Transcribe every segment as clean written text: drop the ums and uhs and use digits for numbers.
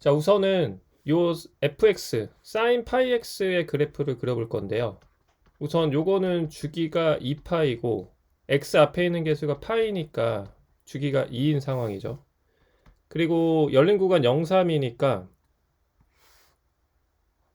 자, 우선은 요 fx, sin 파이 x의 그래프를 그려볼 건데요. 우선 요거는 주기가 2파이고 x 앞에 있는 개수가 파이니까 주기가 2인 상황이죠. 그리고 열린 구간 0, 3이니까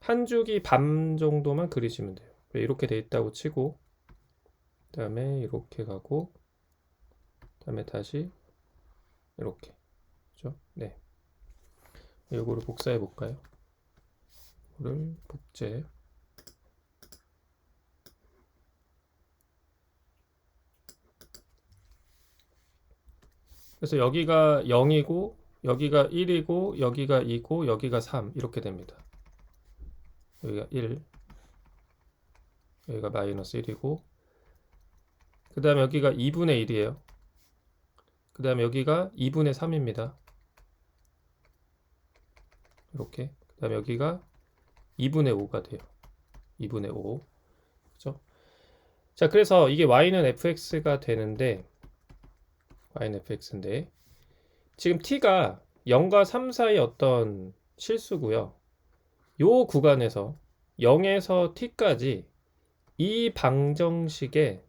한 주기 반 정도만 그리시면 돼요. 이렇게 돼 있다고 치고 그 다음에 이렇게 가고 그 다음에 다시 이렇게, 그죠? 네, 요거를 복사해 볼까요? 이거를 복제. 그래서 여기가 0이고 여기가 1이고 여기가 2고 여기가 3 이렇게 됩니다. 여기가 1, 여기가 마이너스 1이고 그 다음에 여기가 2분의 1이에요. 그 다음에 여기가 2분의 3입니다. 이렇게. 그 다음에 여기가 2분의 5가 돼요. 2분의 5. 그죠? 자, 그래서 이게 y는 fx가 되는데 y는 fx인데 지금 t가 0과 3 사이 어떤 실수고요. 요 구간에서 0에서 t까지 이 방정식에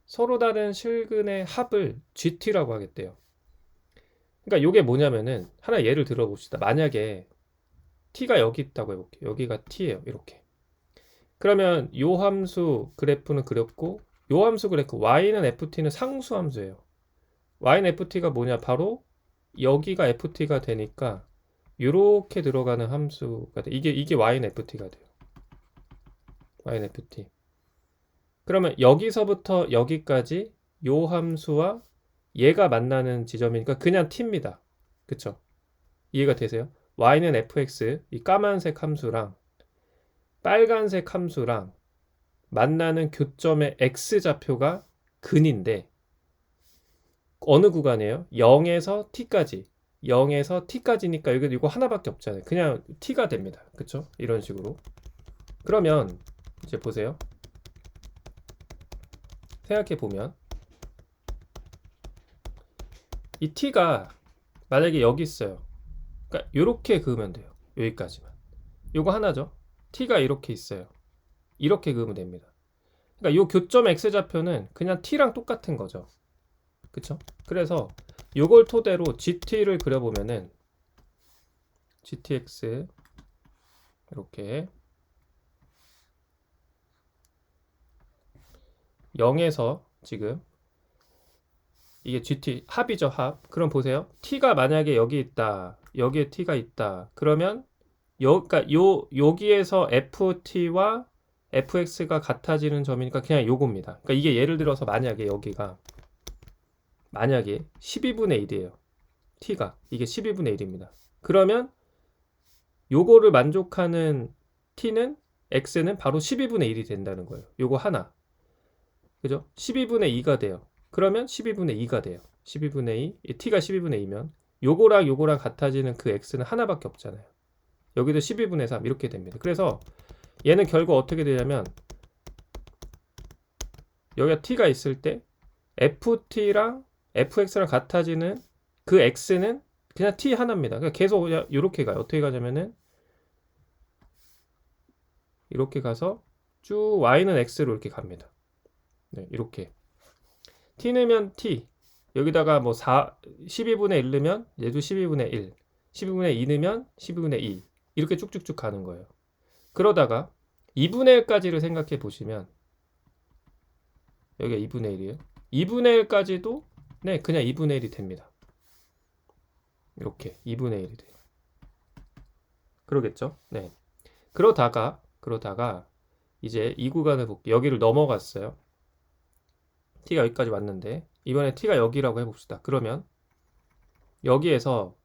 서로 다른 실근의 합을 GT라고 하겠대요. 그러니까 이게 뭐냐면은 하나 예를 들어봅시다. 만약에 t가 여기 있다고 해볼게요. 여기가 t예요. 이렇게. 그러면 요 함수 그래프는 그렸고 요 함수 그래프 y는 ft는 상수 함수예요. y는 ft가 뭐냐? 바로 여기가 ft가 되니까 이렇게 들어가는 함수가 돼. 이게 y는 ft가 돼요. y는 ft. 그러면 여기서부터 여기까지 요 함수와 얘가 만나는 지점이니까 그냥 t입니다. 그쵸? 이해가 되세요? y는 fx, 이 까만색 함수랑 빨간색 함수랑 만나는 교점의 x좌표가 근인데 어느 구간이에요? 0에서 t까지. 0에서 t까지니까 여기 이거 하나밖에 없잖아요. 그냥 t가 됩니다. 그쵸? 이런 식으로. 그러면 이제 보세요. 생각해 보면 이 t가 만약에 여기 있어요. 그러니까 이렇게 그으면 돼요. 여기까지만. 요거 하나죠. t가 이렇게 있어요. 이렇게 그으면 됩니다. 그러니까 요 교점 x좌표는 그냥 t랑 똑같은 거죠. 그쵸? 그래서 요걸 토대로 gt를 그려보면은 gtx 이렇게 0에서 지금 이게 gt 합이죠, 합. 그럼 보세요. t가 만약에 여기 있다. 여기에 t가 있다. 그러면 그러니까 여기에서 ft와 fx가 같아지는 점이니까 그냥 요겁니다. 그러니까 이게 예를 들어서 만약에 여기가 만약에 12분의 1이에요. t가 이게 12분의 1입니다. 그러면 요거를 만족하는 t는 x는 바로 12분의 1이 된다는 거예요. 요거 하나. 그죠? 12분의 2가 돼요. 그러면 12분의 2가 돼요. 12분의 2, t가 12분의 2면 요거랑 요거랑 같아지는 그 x는 하나밖에 없잖아요. 여기도 12분의 3 이렇게 됩니다. 그래서 얘는 결국 어떻게 되냐면 여기가 t가 있을 때 ft랑 fx랑 같아지는 그 x는 그냥 t 하나입니다. 그러니까 계속 이렇게 가요. 어떻게 가냐면은 이렇게 가서 쭉 y는 x로 이렇게 갑니다. 네, 이렇게 t 넣으면 t 여기다가 뭐 12분의 1 넣으면 얘도 12분의 1 12분의 2 넣으면 12분의 2 이렇게 쭉쭉쭉 가는 거예요. 그러다가 2분의 1까지를 생각해 보시면 여기가 2분의 1이에요. 2분의 1까지도 네 그냥 2분의 1이 됩니다. 이렇게 2분의 1이 돼요. 그러겠죠? 네. 그러다가 이제 이 구간을 볼게요. 여기를 넘어갔어요. t가 여기까지 왔는데 이번에 t가 여기라고 해봅시다. 그러면 여기에서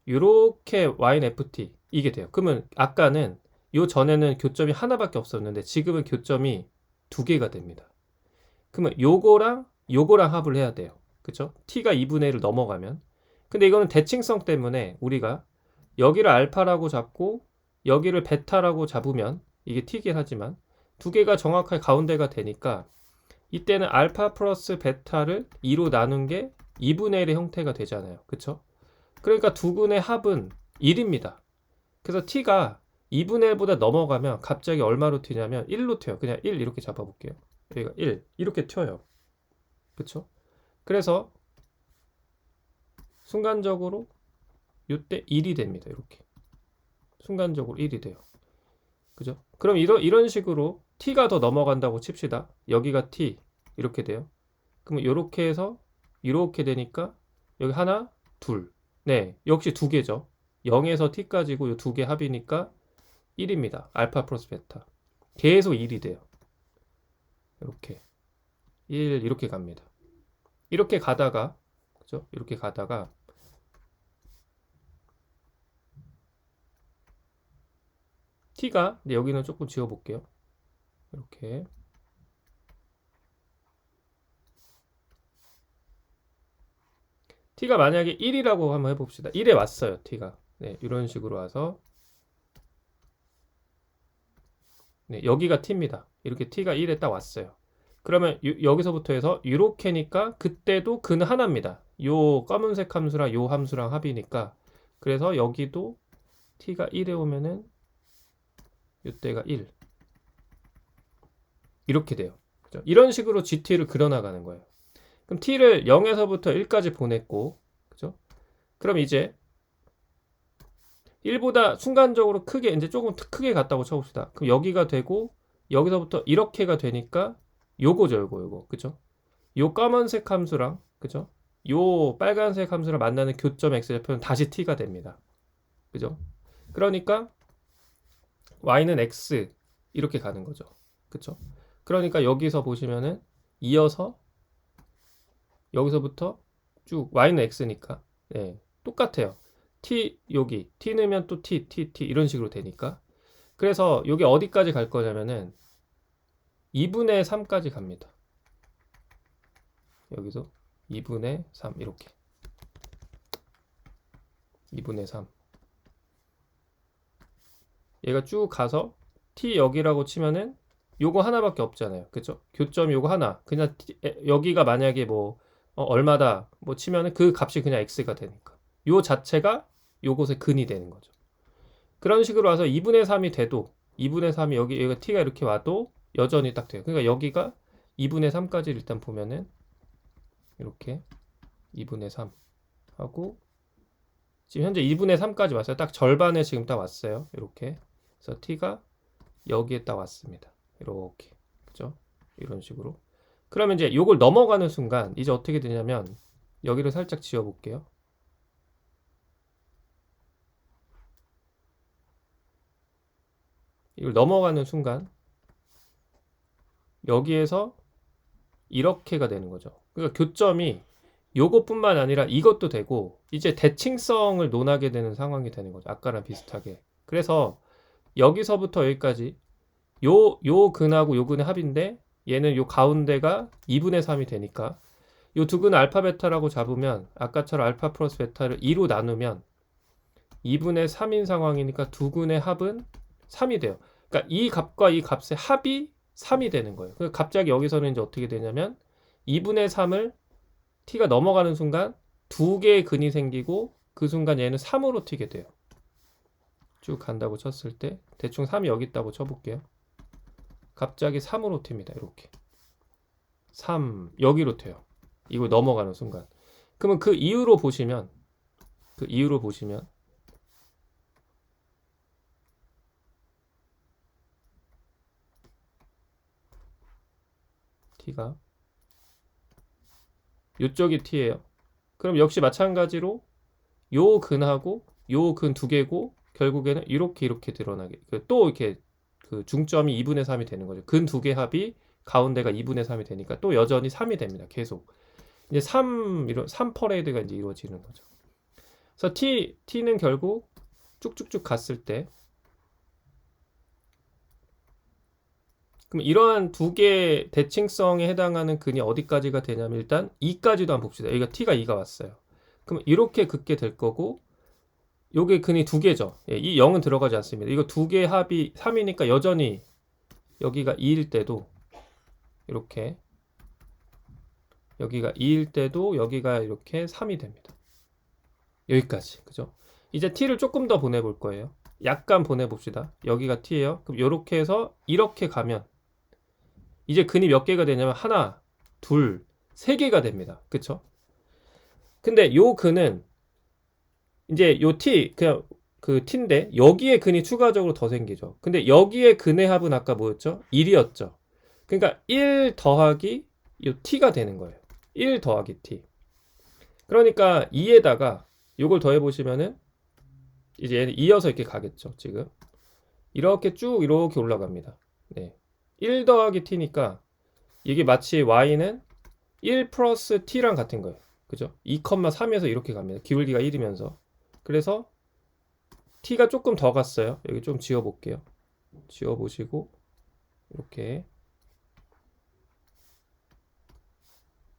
이렇게 yft 이게 돼요. 그러면 아까는 요 전에는 교점이 하나밖에 없었는데 지금은 교점이 두 개가 됩니다. 그러면 요거랑 합을 해야 돼요. 그쵸? t가 2분의 1을 넘어가면 근데 이거는 대칭성 때문에 우리가 여기를 알파라고 잡고 여기를 베타라고 잡으면 이게 t긴 하지만 두 개가 정확하게 가운데가 되니까 이때는 알파 플러스 베타를 2로 나눈 게 2분의 1의 형태가 되잖아요. 그쵸? 그러니까 두 근의 합은 1입니다. 그래서 t가 2분의 1보다 넘어가면 갑자기 얼마로 튀냐면 1로 튀어요. 그냥 1 이렇게 잡아볼게요. 여기가 1 이렇게 튀어요. 그쵸? 그래서 순간적으로 이때 1이 됩니다. 이렇게 순간적으로 1이 돼요. 그죠? 그럼 이런 식으로 t가 더 넘어간다고 칩시다. 여기가 t 이렇게 돼요. 그럼 이렇게 해서 이렇게 되니까 여기 하나, 둘. 네, 역시 두 개죠. 0에서 t까지고 이 두 개 합이니까 1입니다. 알파 플러스 베타. 계속 1이 돼요. 이렇게 1 이렇게 갑니다. 이렇게 가다가 그죠? 이렇게 가다가 t가 여기는 조금 지워 볼게요. 이렇게 t가 만약에 1이라고 한번 해봅시다. 1에 왔어요. t가 네, 이런 식으로 와서 네, 여기가 t입니다. 이렇게 t가 1에 딱 왔어요. 그러면 여기서부터 해서 이렇게니까 그때도 근은 하나입니다. 요 검은색 함수랑 요 함수랑 합이니까 그래서 여기도 t가 1에 오면은 이때가 1 이렇게 돼요. 그죠? 이런 식으로 GT를 그려나가는 거예요. 그럼 t를 0에서부터 1까지 보냈고 그죠? 그럼 이제 1보다 순간적으로 크게 이제 조금 크게 갔다고 쳐봅시다. 그럼 여기가 되고 여기서부터 이렇게가 되니까 요거죠, 요거. 그죠? 요 검은색 함수랑 그죠? 요 빨간색 함수랑 만나는 교점 x좌표는 다시 t가 됩니다. 그죠? 그러니까 y는 x 이렇게 가는 거죠. 그쵸? 그러니까 여기서 보시면은 이어서 여기서부터 쭉 y는 x니까 네, 똑같아요. t 여기 t 넣으면 또 t 이런 식으로 되니까 그래서 여기 어디까지 갈 거냐면은 2분의 3까지 갑니다. 여기서 2분의 3 이렇게 2분의 3 얘가 쭉 가서 t 여기라고 치면은 요거 하나밖에 없잖아요. 그쵸? 교점 요거 하나 그냥 여기가 만약에 뭐 얼마다 뭐 치면은 그 값이 그냥 x가 되니까 요 자체가 요것의 근이 되는 거죠. 그런 식으로 와서 2분의 3이 돼도 2분의 3이 여기가 t가 이렇게 와도 여전히 딱 돼요. 그러니까 여기가 2분의 3까지 일단 보면은 이렇게 2분의 3 하고 지금 현재 2분의 3까지 왔어요. 딱 절반에 지금 딱 왔어요. 이렇게 그래서 t가 여기에 딱 왔습니다. 이렇게 그죠? 이런 식으로 그러면 이제 요걸 넘어가는 순간 이제 어떻게 되냐면 여기를 살짝 지워 볼게요. 이걸 넘어가는 순간 여기에서 이렇게가 되는 거죠. 그러니까 교점이 요것뿐만 아니라 이것도 되고 이제 대칭성을 논하게 되는 상황이 되는 거죠. 아까랑 비슷하게. 그래서 여기서부터 여기까지 요 근하고 요 근의 합인데 얘는 요 가운데가 2분의 3이 되니까 요 두 근을 알파 베타라고 잡으면 아까처럼 알파 플러스 베타를 2로 나누면 2분의 3인 상황이니까 두 근의 합은 3이 돼요. 그러니까 이 값과 이 값의 합이 3이 되는 거예요. 그래서 갑자기 여기서는 이제 어떻게 되냐면 2분의 3을 t가 넘어가는 순간 두 개의 근이 생기고 그 순간 얘는 3으로 튀게 돼요. 쭉 간다고 쳤을 때 대충 3이 여기 있다고 쳐볼게요. 갑자기 3으로 튑니다. 이렇게 3 여기로 튀어요. 이걸 넘어가는 순간. 그러면 그 이유로 보시면 t가 이쪽이 t예요. 그럼 역시 마찬가지로 요 근하고 요 근 두 개고 결국에는 이렇게 드러나게 또 이렇게 그 중점이 2분의 3이 되는 거죠. 근 두 개 합이 가운데가 2분의 3이 되니까 또 여전히 3이 됩니다. 계속 이제 3 퍼레이드가 이제 이루어지는 거죠. 그래서 t는 결국 쭉쭉쭉 갔을 때 그럼 이러한 두 개의 대칭성에 해당하는 근이 어디까지가 되냐면 일단 2까지도 한번 봅시다. 여기가 t가 2가 왔어요. 그럼 이렇게 긋게 될 거고 요게 근이 두 개죠. 예, 이 0은 들어가지 않습니다. 이거 두 개 합이 3이니까 여전히 여기가 2일 때도 이렇게 여기가 2일 때도 여기가 이렇게 3이 됩니다. 여기까지 그죠? 이제 t를 조금 더 보내볼 거예요. 약간 보내봅시다. 여기가 t예요. 그럼 이렇게 해서 이렇게 가면 이제 근이 몇 개가 되냐면 하나, 둘, 세 개가 됩니다. 그쵸? 근데 요 근은 이제 요 t 그냥 그 t인데 여기에 근이 추가적으로 더 생기죠. 근데 여기에 근의 합은 아까 뭐였죠? 1이었죠. 그러니까 1 더하기 요 t가 되는 거예요. 1 더하기 t. 그러니까 2에다가 요걸 더해 보시면은 이제 얘는 이어서 이렇게 가겠죠. 지금 이렇게 쭉 이렇게 올라갑니다. 네. 1 더하기 t니까 이게 마치 y는 1 플러스 t랑 같은 거예요. 그죠? 2,3에서 이렇게 갑니다. 기울기가 1이면서. 그래서 t가 조금 더 갔어요. 여기 좀 지워볼게요. 지워보시고 이렇게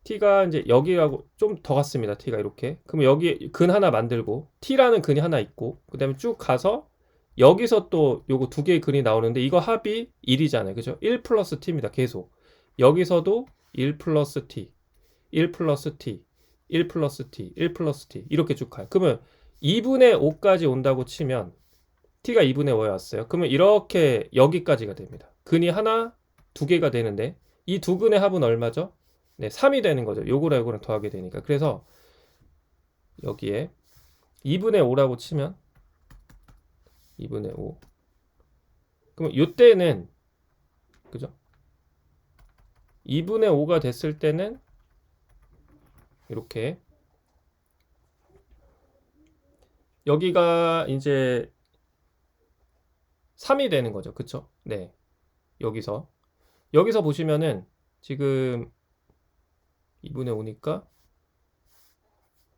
t가 이제 여기하고 좀 더 갔습니다. t가 이렇게. 그럼 여기 근 하나 만들고 t라는 근이 하나 있고 그 다음에 쭉 가서 여기서 또 요거 두 개의 근이 나오는데 이거 합이 1이잖아요. 그죠? 1 플러스 t입니다. 계속. 여기서도 1 플러스 t, 1 플러스 t, 1 플러스 t, 1 플러스 t 이렇게 쭉 가요. 그러면 2분의 5까지 온다고 치면 t가 2분의 5에 왔어요. 그러면 이렇게 여기까지가 됩니다. 근이 하나, 두 개가 되는데 이 두 근의 합은 얼마죠? 네, 3이 되는 거죠. 요거랑 요거랑 더하게 되니까. 그래서 여기에 2분의 5라고 치면 2분의 5. 그럼 요때는 그죠? 2분의 5가 됐을 때는 이렇게 여기가 이제 3이 되는 거죠. 그쵸? 네. 여기서 보시면은 지금 2분의 5니까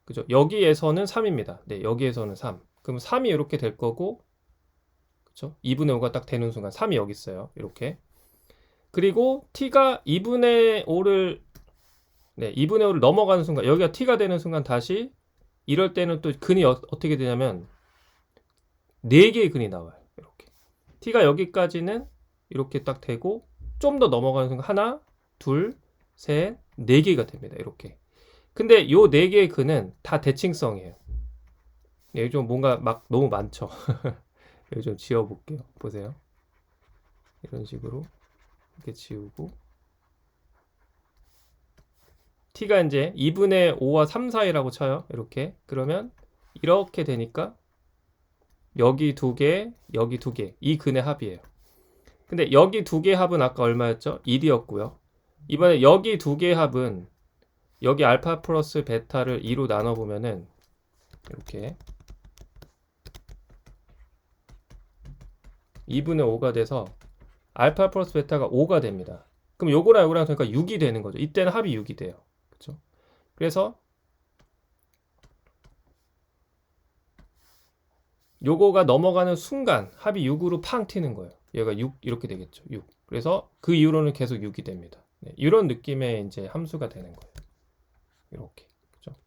그죠? 여기에서는 3입니다. 네, 여기에서는 3. 그럼 3이 이렇게 될 거고 그쵸? 2분의 5가 딱 되는 순간 3이 여기 있어요. 이렇게. 그리고 t가 2분의 5를 네, 2분의 5를 넘어가는 순간 여기가 t가 되는 순간 다시 이럴 때는 또 근이 어떻게 되냐면 4개의 근이 나와요. 이렇게. t가 여기까지는 이렇게 딱 되고 좀 더 넘어가는 순간 하나, 둘, 셋, 4개가 됩니다. 이렇게. 근데 요 4개의 근은 다 대칭성이에요. 여기 좀 뭔가 막 너무 많죠. 여기 좀 지워볼게요. 보세요. 이런 식으로 이렇게 지우고 t가 이제 2분의 5와 3 사이라고 쳐요. 이렇게. 그러면 이렇게 되니까 여기 두 개, 여기 두 개. 이 근의 합이에요. 근데 여기 두 개의 합은 아까 얼마였죠? 1이었고요. 이번에 여기 두 개의 합은 여기 알파 플러스 베타를 2로 나눠보면은 이렇게 2분의 5가 돼서 알파 플러스 베타가 5가 됩니다. 그럼 요거랑 요거랑 그러니까 6이 되는 거죠. 이때는 합이 6이 돼요. 그렇죠? 그래서 요거가 넘어가는 순간 합이 6으로 팡 튀는 거예요. 얘가 6 이렇게 되겠죠. 6. 그래서 그 이후로는 계속 6이 됩니다. 네, 이런 느낌의 이제 함수가 되는 거예요. 이렇게. 그렇죠?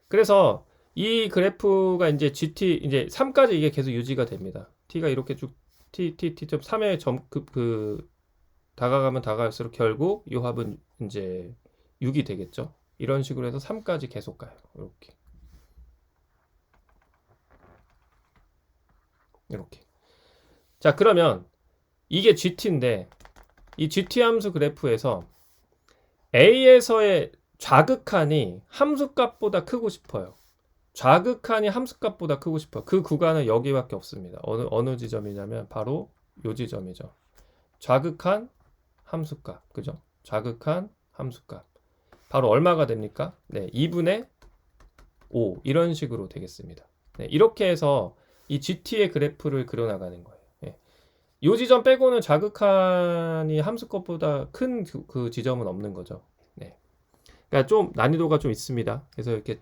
그래서 이 그래프가 이제 GT 이제 3까지 이게 계속 유지가 됩니다. t가 이렇게 쭉 t.3에 다가가면 다가갈수록 결국 이 합은 이제 6이 되겠죠. 이런 식으로 해서 3까지 계속 가요. 이렇게. 이렇게. 자, 그러면 이게 GT인데 이 GT 함수 그래프에서 A에서의 좌극한이 함수값보다 크고 싶어요. 좌극한이 함수값보다 크고 싶어요. 그 구간은 여기밖에 없습니다. 어느 지점이냐면 바로 요 지점이죠. 좌극한 함수값. 그죠? 좌극한 함수값. 바로 얼마가 됩니까? 네, 2분의 5 이런 식으로 되겠습니다. 네, 이렇게 해서 이 GT의 그래프를 그려나가는 거예요. 예. 이 지점 빼고는 좌극한이 함수값보다 큰 그 지점은 없는 거죠. 네. 그러니까 좀 난이도가 좀 있습니다. 그래서 이렇게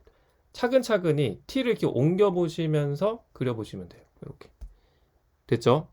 차근차근히 t를 이렇게 옮겨 보시면서 그려 보시면 돼요. 이렇게 됐죠?